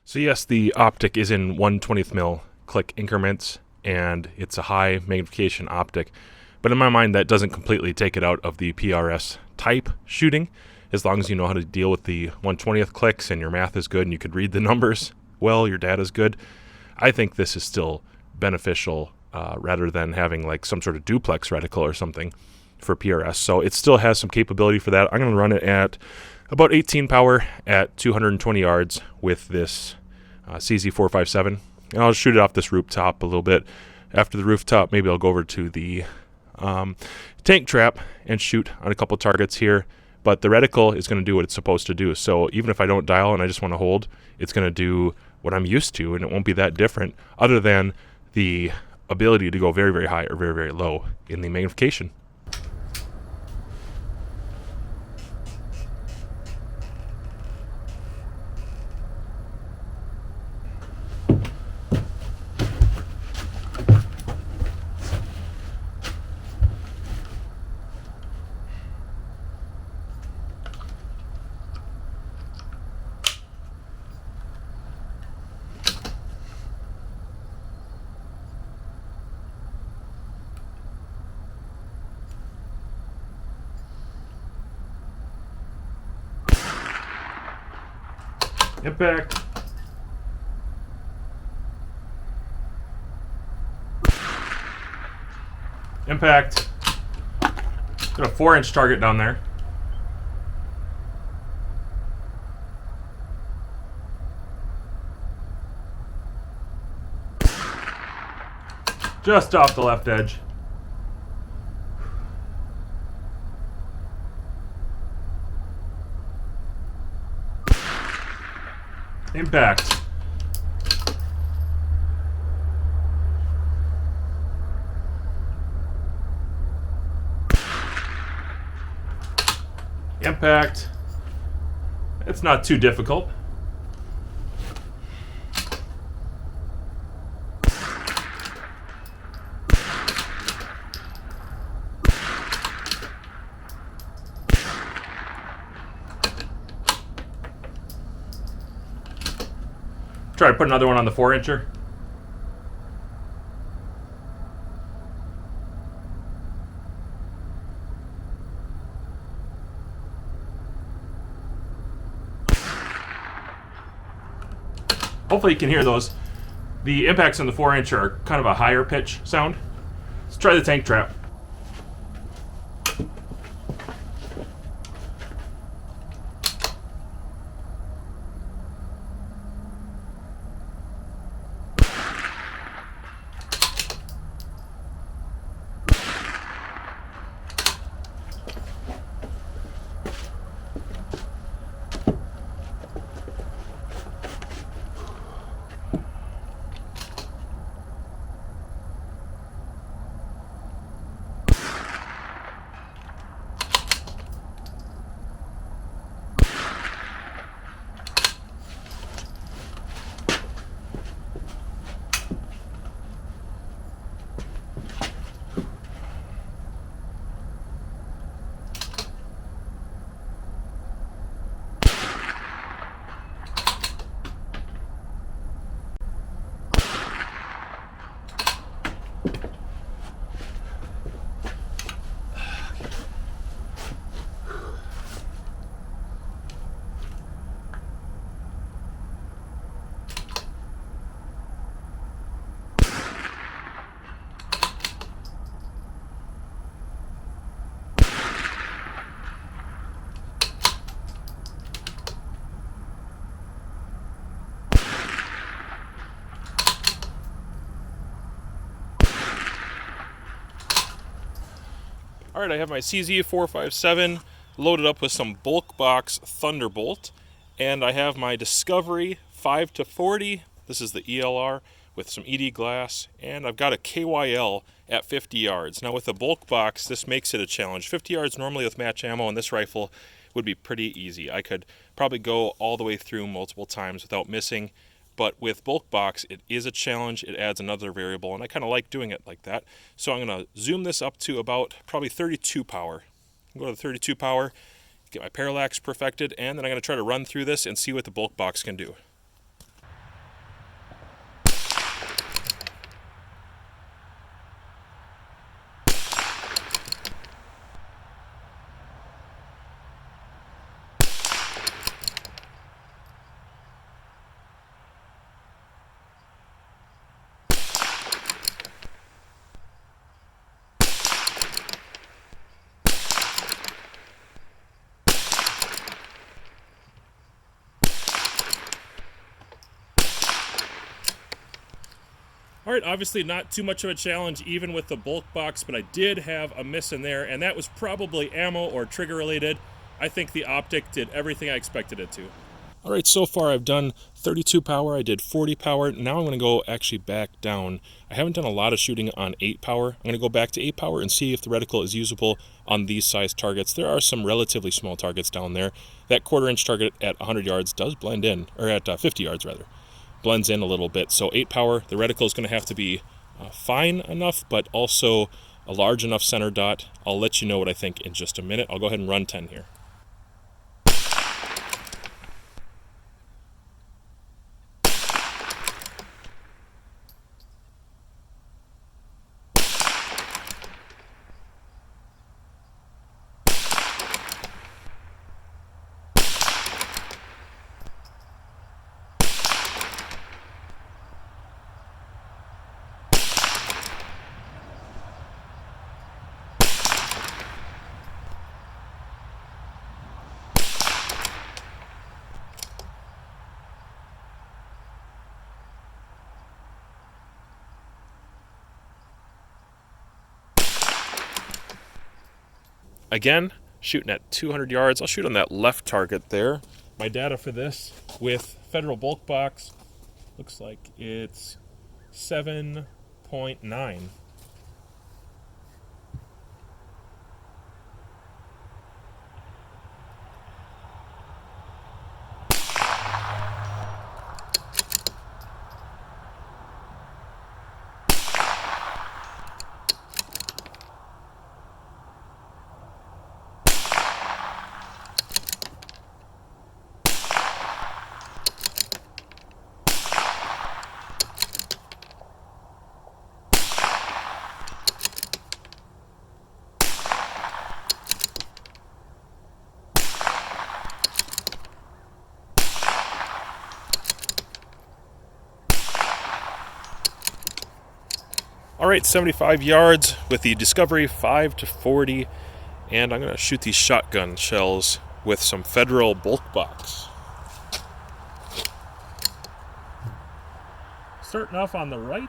So yes, the optic is in 1/20th mil click increments, and it's a high magnification optic. But in my mind, that doesn't completely take it out of the PRS type shooting, as long as you know how to deal with the 1/20th clicks and your math is good and you could read the numbers well, your data is good. I think this is still beneficial rather than having like some sort of duplex reticle or something for PRS. So it still has some capability for that. I'm going to run it at about 18 power at 220 yards with this CZ457. And I'll shoot it off this rooftop a little bit. After the rooftop, maybe I'll go over to the tank trap and shoot on a couple targets here. But the reticle is going to do what it's supposed to do. So even if I don't dial and I just want to hold, it's going to do what I'm used to, and it won't be that different, other than the ability to go very, very high or very, very low in the magnification. Impact. Impact. Got a 4-inch target down there. Just off the left edge. Impact. Impact. It's not too difficult. Try to put another one on the 4-incher. Hopefully you can hear those. The impacts on the 4-inch are kind of a higher pitch sound. Let's try the tank trap. All right, I have my CZ457 loaded up with some bulk box Thunderbolt, and I have my Discovery 5-40. This is the ELR with some ED glass, and I've got a KYL at 50 yards. Now with the bulk box, this makes it a challenge. 50 yards normally with match ammo, and this rifle would be pretty easy. I could probably go all the way through multiple times without missing. But with bulk box, it is a challenge. It adds another variable, and I kind of like doing it like that. So I'm going to zoom this up to about probably 32 power. Go to the 32 power, get my parallax perfected, and then I'm going to try to run through this and see what the bulk box can do. All right, obviously not too much of a challenge even with the bulk box, but I did have a miss in there, and that was probably ammo or trigger related. I think the optic did everything I expected it to. All right, so far I've done 32 power, I did 40 power. Now I'm going to go actually back down. I haven't done a lot of shooting on 8 power. I'm going to go back to 8 power and see if the reticle is usable on these size targets. There are some relatively small targets down there. That 1/4 inch target at 100 yards does blend in, or at 50 yards rather. Blends in a little bit. So 8 power, the reticle is going to have to be fine enough, but also a large enough center dot. I'll let you know what I think in just a minute. I'll go ahead and run 10 here. Again, shooting at 200 yards. I'll shoot on that left target there. My data for this with Federal Bulk Box looks like it's 7.9. All right, 75 yards with the Discovery 5 to 40, and I'm going to shoot these shotgun shells with some Federal Bulk Box. Starting off on the right.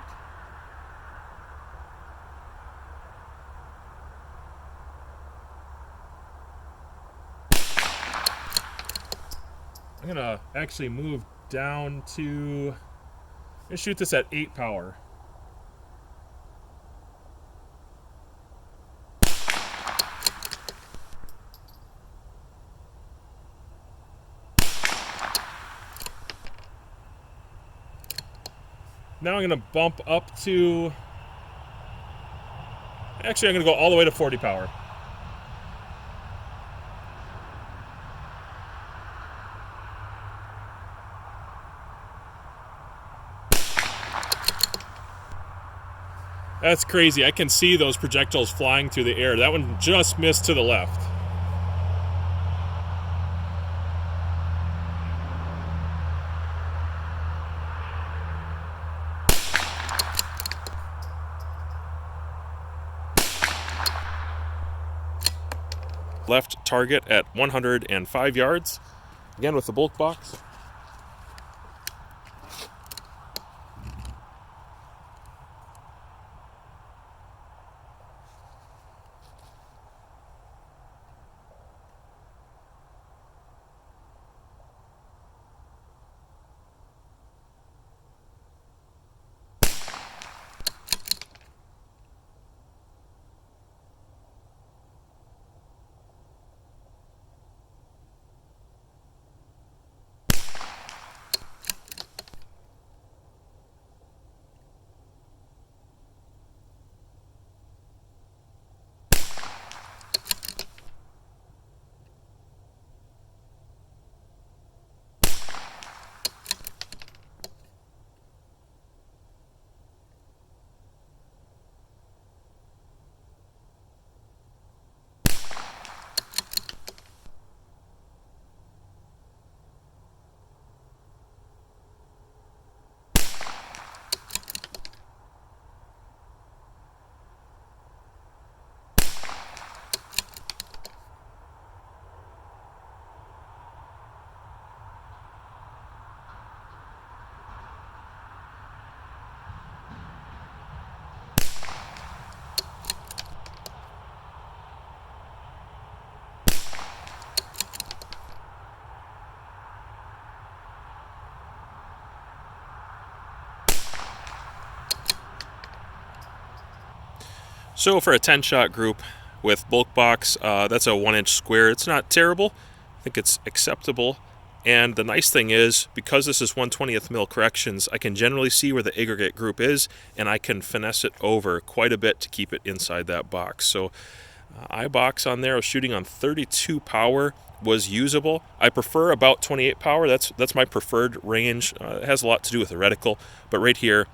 I'm going to actually move down to, I'm going to shoot this at 8 power. Now I'm going to bump up to, actually I'm going to go all the way to 40 power. That's crazy. I can see those projectiles flying through the air. That one just missed to the left. Left target at 105 yards. Again with the bulk box. So for a 10-shot group with bulk box, that's a 1-inch square. It's not terrible. I think it's acceptable. And the nice thing is, because this is 1/20th mil corrections, I can generally see where the aggregate group is, and I can finesse it over quite a bit to keep it inside that box. So iBox on there, I was shooting on 32 power, was usable. I prefer about 28 power. That's my preferred range. It has a lot to do with the reticle, but right here,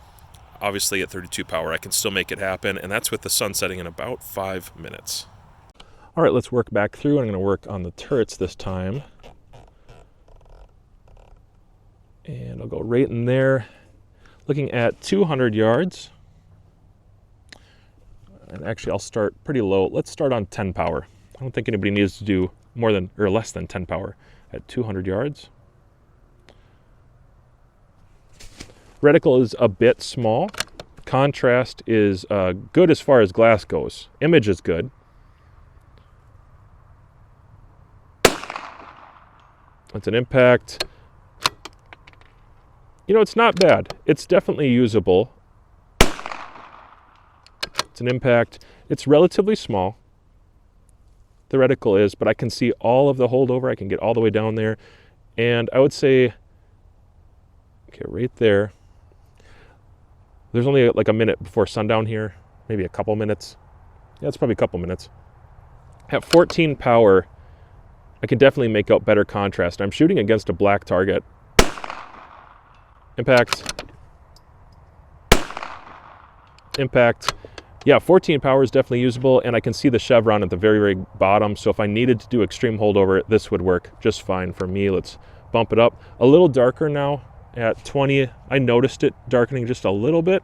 obviously at 32 power, I can still make it happen, and that's with the sun setting in about 5 minutes. All right, let's work back through. I'm going to work on the turrets this time. And I'll go right in there, looking at 200 yards. And actually, I'll start pretty low. Let's start on 10 power. I don't think anybody needs to do more than or less than 10 power at 200 yards. Reticle is a bit small. Contrast is good as far as glass goes. Image is good. That's an impact. You know, it's not bad. It's definitely usable. It's an impact. It's relatively small. The reticle is, but I can see all of the holdover. I can get all the way down there. And I would say, okay, right there. There's only like a minute before sundown here. Maybe a couple minutes. Yeah, it's probably a couple minutes. At 14 power, I can definitely make out better contrast. I'm shooting against a black target. Impact. Impact. Yeah, 14 power is definitely usable, and I can see the chevron at the very, very bottom. So if I needed to do extreme holdover, this would work just fine for me. Let's bump it up. A little darker now at 20. I noticed it darkening just a little bit,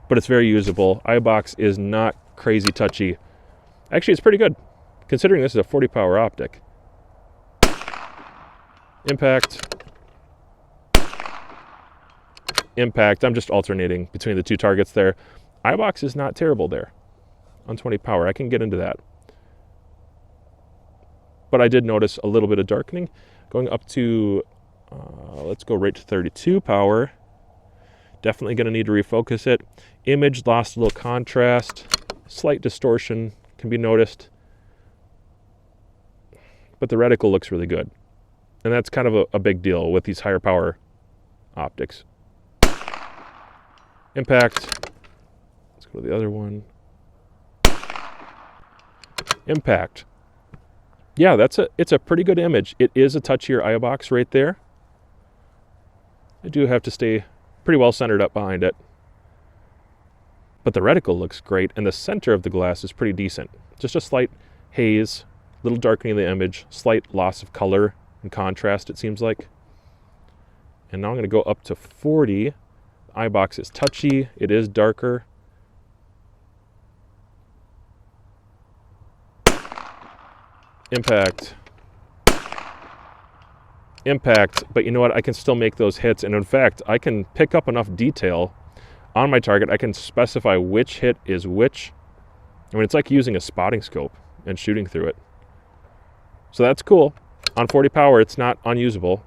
but it's very usable. iBox is not crazy touchy. Actually, it's pretty good, considering this is a 40 power optic. Impact. Impact. I'm just alternating between the two targets there. iBox is not terrible there on 20 power. I can get into that. But I did notice a little bit of darkening. Going up to, let's go right to 32 power. Definitely going to need to refocus it. Image lost a little contrast. Slight distortion can be noticed. But the reticle looks really good. And that's kind of a big deal with these higher power optics. Impact. Let's go to the other one. Impact. Yeah, it's a pretty good image. It is a touchier iBox right there. I do have to stay pretty well centered up behind it. But the reticle looks great, and the center of the glass is pretty decent. Just a slight haze, little darkening of the image, slight loss of color and contrast, it seems like. And now I'm going to go up to 40. iBox is touchy. It is darker. Impact. Impact. But you know what? I can still make those hits. And in fact, I can pick up enough detail on my target. I can specify which hit is which. I mean, it's like using a spotting scope and shooting through it. So that's cool. On 40 power, it's not unusable.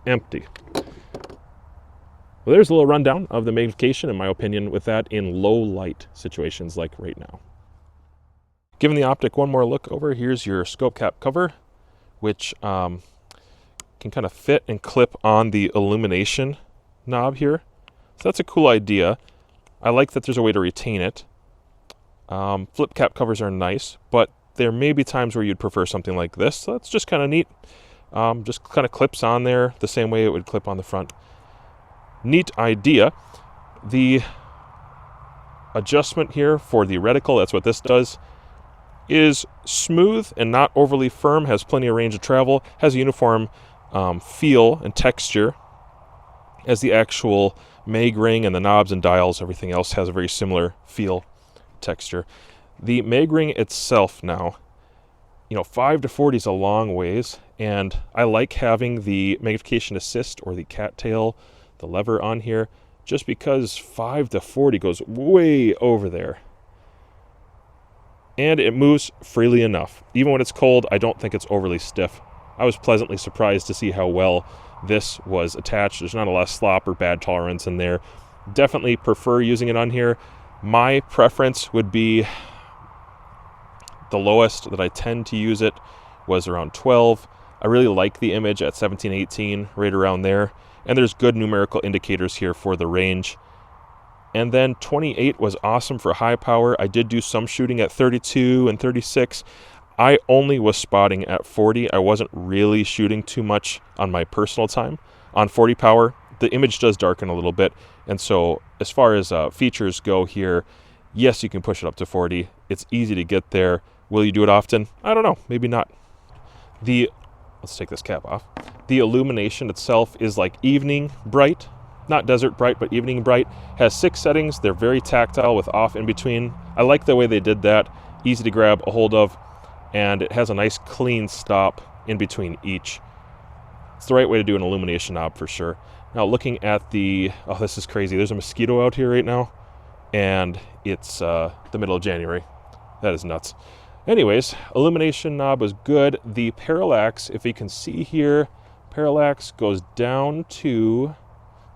Empty. Well, there's a little rundown of the magnification, in my opinion, with that in low light situations like right now. Giving the optic one more look over, here's your scope cap cover, which can kind of fit and clip on the illumination knob here. So that's a cool idea. I like that there's a way to retain it. Flip cap covers are nice, but there may be times where you'd prefer something like this. So that's just kind of neat. Just kind of clips on there the same way it would clip on the front. Neat idea. The adjustment here for the reticle, that's what this does, is smooth and not overly firm, has plenty of range of travel, has a uniform feel and texture as the actual mag ring and the knobs and dials, everything else has a very similar feel, texture. The mag ring itself now, 5 to 40 is a long ways, and I like having the magnification assist or the cattail, the lever on here, just because 5 to 40 goes way over there. And it moves freely enough. Even when it's cold, I don't think it's overly stiff. I was pleasantly surprised to see how well this was attached. There's not a lot of slop or bad tolerance in there. Definitely prefer using it on here. My preference would be, the lowest that I tend to use it was around 12. I really like the image at 17, 18, right around there. And there's good numerical indicators here for the range. And then 28 was awesome for high power. I did do some shooting at 32 and 36. I only was spotting at 40. I wasn't really shooting too much on my personal time. On 40 power, the image does darken a little bit. And so as far as features go here, yes, you can push it up to 40. It's easy to get there. Will you do it often? I don't know. Maybe not. Let's take this cap off. The illumination itself is like evening bright, not desert bright, but evening bright. Has 6 settings. They're very tactile with off in between. I like the way they did that. Easy to grab a hold of, and it has a nice clean stop in between each. It's the right way to do an illumination knob for sure. Now looking at oh, this is crazy. There's a mosquito out here right now, and it's the middle of January. That is nuts. Anyways, illumination knob was good. The parallax, if you can see here, parallax goes down to,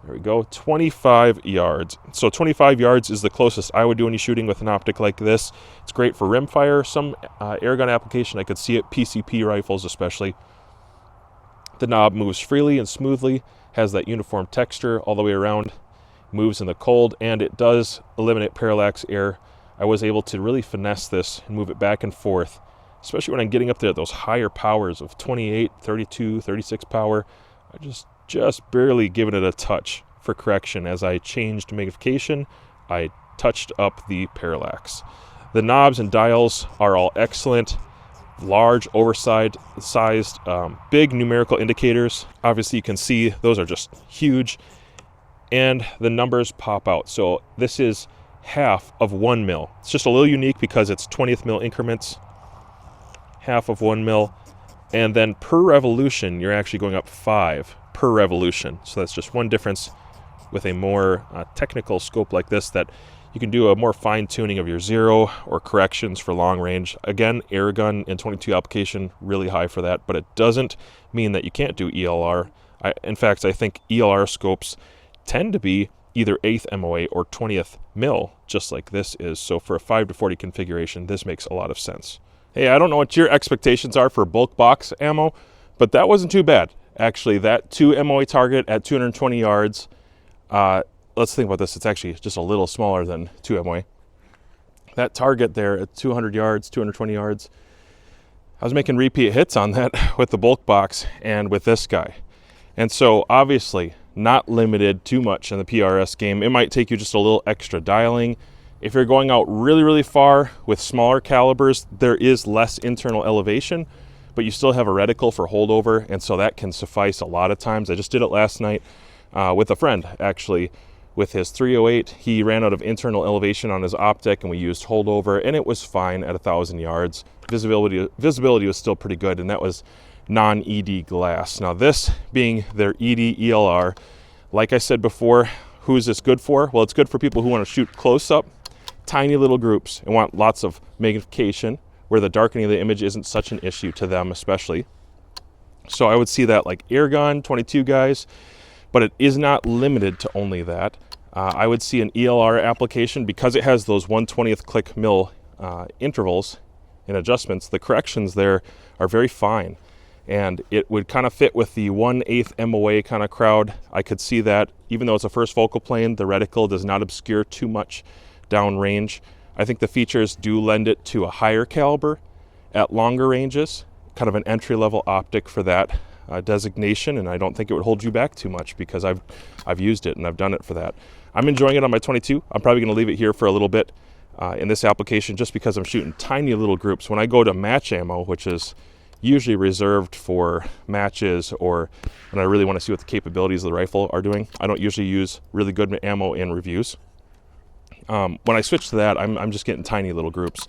there we go, 25 yards. So 25 yards is the closest I would do any shooting with an optic like this. It's great for rimfire, some airgun application. I could see it, PCP rifles especially. The knob moves freely and smoothly, has that uniform texture all the way around, moves in the cold, and it does eliminate parallax air. I was able to really finesse this and move it back and forth, especially when I'm getting up there at those higher powers of 28, 32, 36 power. I just barely given it a touch for correction. As I changed magnification, I touched up the parallax. The knobs and dials are all excellent. Large, oversized, big numerical indicators. Obviously you can see those are just huge, and the numbers pop out. So this is half of 1 mil. It's just a little unique because it's 20th mil increments, half of 1 mil, and then per revolution you're actually going up 5 per revolution. So that's just one difference with a more technical scope like this, that you can do a more fine tuning of your zero or corrections for long range. Again, airgun and 22 application, really high for that, but it doesn't mean that you can't do ELR. In fact, I think ELR scopes tend to be either 8th MOA or 20th mil, just like this is. So for a 5 to 40 configuration, this makes a lot of sense. Hey, I don't know what your expectations are for bulk box ammo, but that wasn't too bad. Actually, that 2 MOA target at 220 yards, let's think about this. It's actually just a little smaller than 2 MOA. That target there at 200 yards, 220 yards, I was making repeat hits on that with the bulk box and with this guy. And so obviously not limited too much in the PRS game. It might take you just a little extra dialing. If you're going out really, really far with smaller calibers, there is less internal elevation, but you still have a reticle for holdover, and so that can suffice a lot of times. I just did it last night with a friend, actually. With his 308, he ran out of internal elevation on his optic, and we used holdover, and it was fine at 1,000 yards. Visibility was still pretty good, and that was non-ED glass. Now this being their ED ELR, like I said before, who is this good for? Well, it's good for people who want to shoot close up, tiny little groups, and want lots of magnification, where the darkening of the image isn't such an issue to them especially. So I would see that like airgun, 22 guys, but it is not limited to only that. I would see an ELR application, because it has those 1/20th click mil intervals and adjustments. The corrections there are very fine, and it would kind of fit with the 1/8 MOA kind of crowd. I could see that, even though it's a first focal plane, the reticle does not obscure too much downrange. I think the features do lend it to a higher caliber at longer ranges, kind of an entry-level optic for that designation, and I don't think it would hold you back too much, because I've used it and I've done it for that. I'm enjoying it on my 22. I'm probably going to leave it here for a little bit in this application, just because I'm shooting tiny little groups. When I go to match ammo, which is usually reserved for matches, or when I really want to see what the capabilities of the rifle are doing, I don't usually use really good ammo in reviews. When I switch to that, I'm just getting tiny little groups.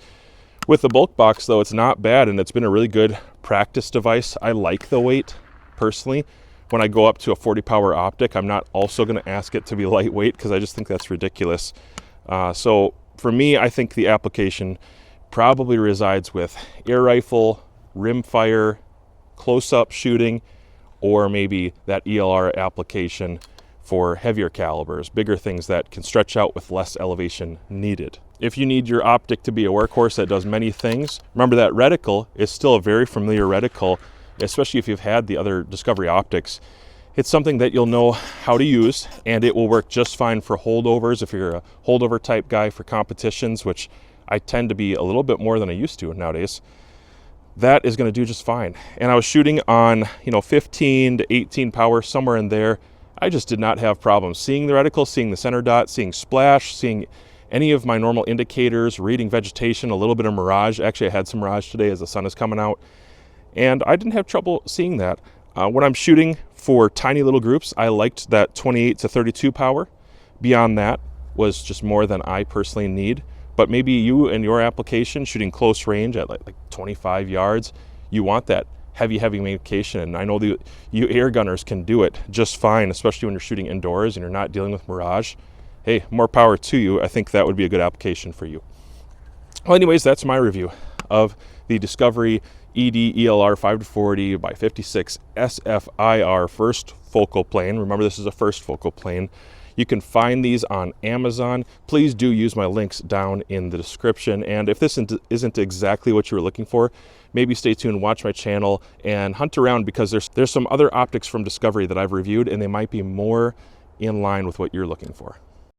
With the bulk box, though, it's not bad, and it's been a really good practice device. I like the weight, personally. When I go up to a 40 power optic, I'm not also going to ask it to be lightweight, because I just think that's ridiculous. So for me, I think the application probably resides with air rifle, rimfire, close-up shooting, or maybe that ELR application for heavier calibers, bigger things that can stretch out with less elevation needed. If you need your optic to be a workhorse that does many things, remember that reticle is still a very familiar reticle, especially if you've had the other Discovery optics. It's something that you'll know how to use, and it will work just fine for holdovers if you're a holdover type guy, for competitions, which I tend to be a little bit more than I used to nowadays. That is going to do just fine. And I was shooting on 15 to 18 power, somewhere in there. I just did not have problems seeing the reticle, seeing the center dot, seeing splash, seeing any of my normal indicators, reading vegetation, a little bit of mirage. Actually, I had some mirage today as the sun is coming out, and I didn't have trouble seeing that. When I'm shooting for tiny little groups, I liked that 28 to 32 power. Beyond that was just more than I personally need. But maybe you in your application, shooting close range at like 25 yards, you want that heavy magnification. And I know you air gunners can do it just fine, especially when you're shooting indoors and you're not dealing with mirage. Hey, more power to you. I think that would be a good application for you. Well, anyways, that's my review of the Discovery ED ELR 5-40 by 56 SFIR first focal plane. Remember, this is a first focal plane. You can find these on Amazon. Please do use my links down in the description. And if this isn't exactly what you were looking for, maybe stay tuned, watch my channel, and hunt around, because there's some other optics from Discovery that I've reviewed, and they might be more in line with what you're looking for.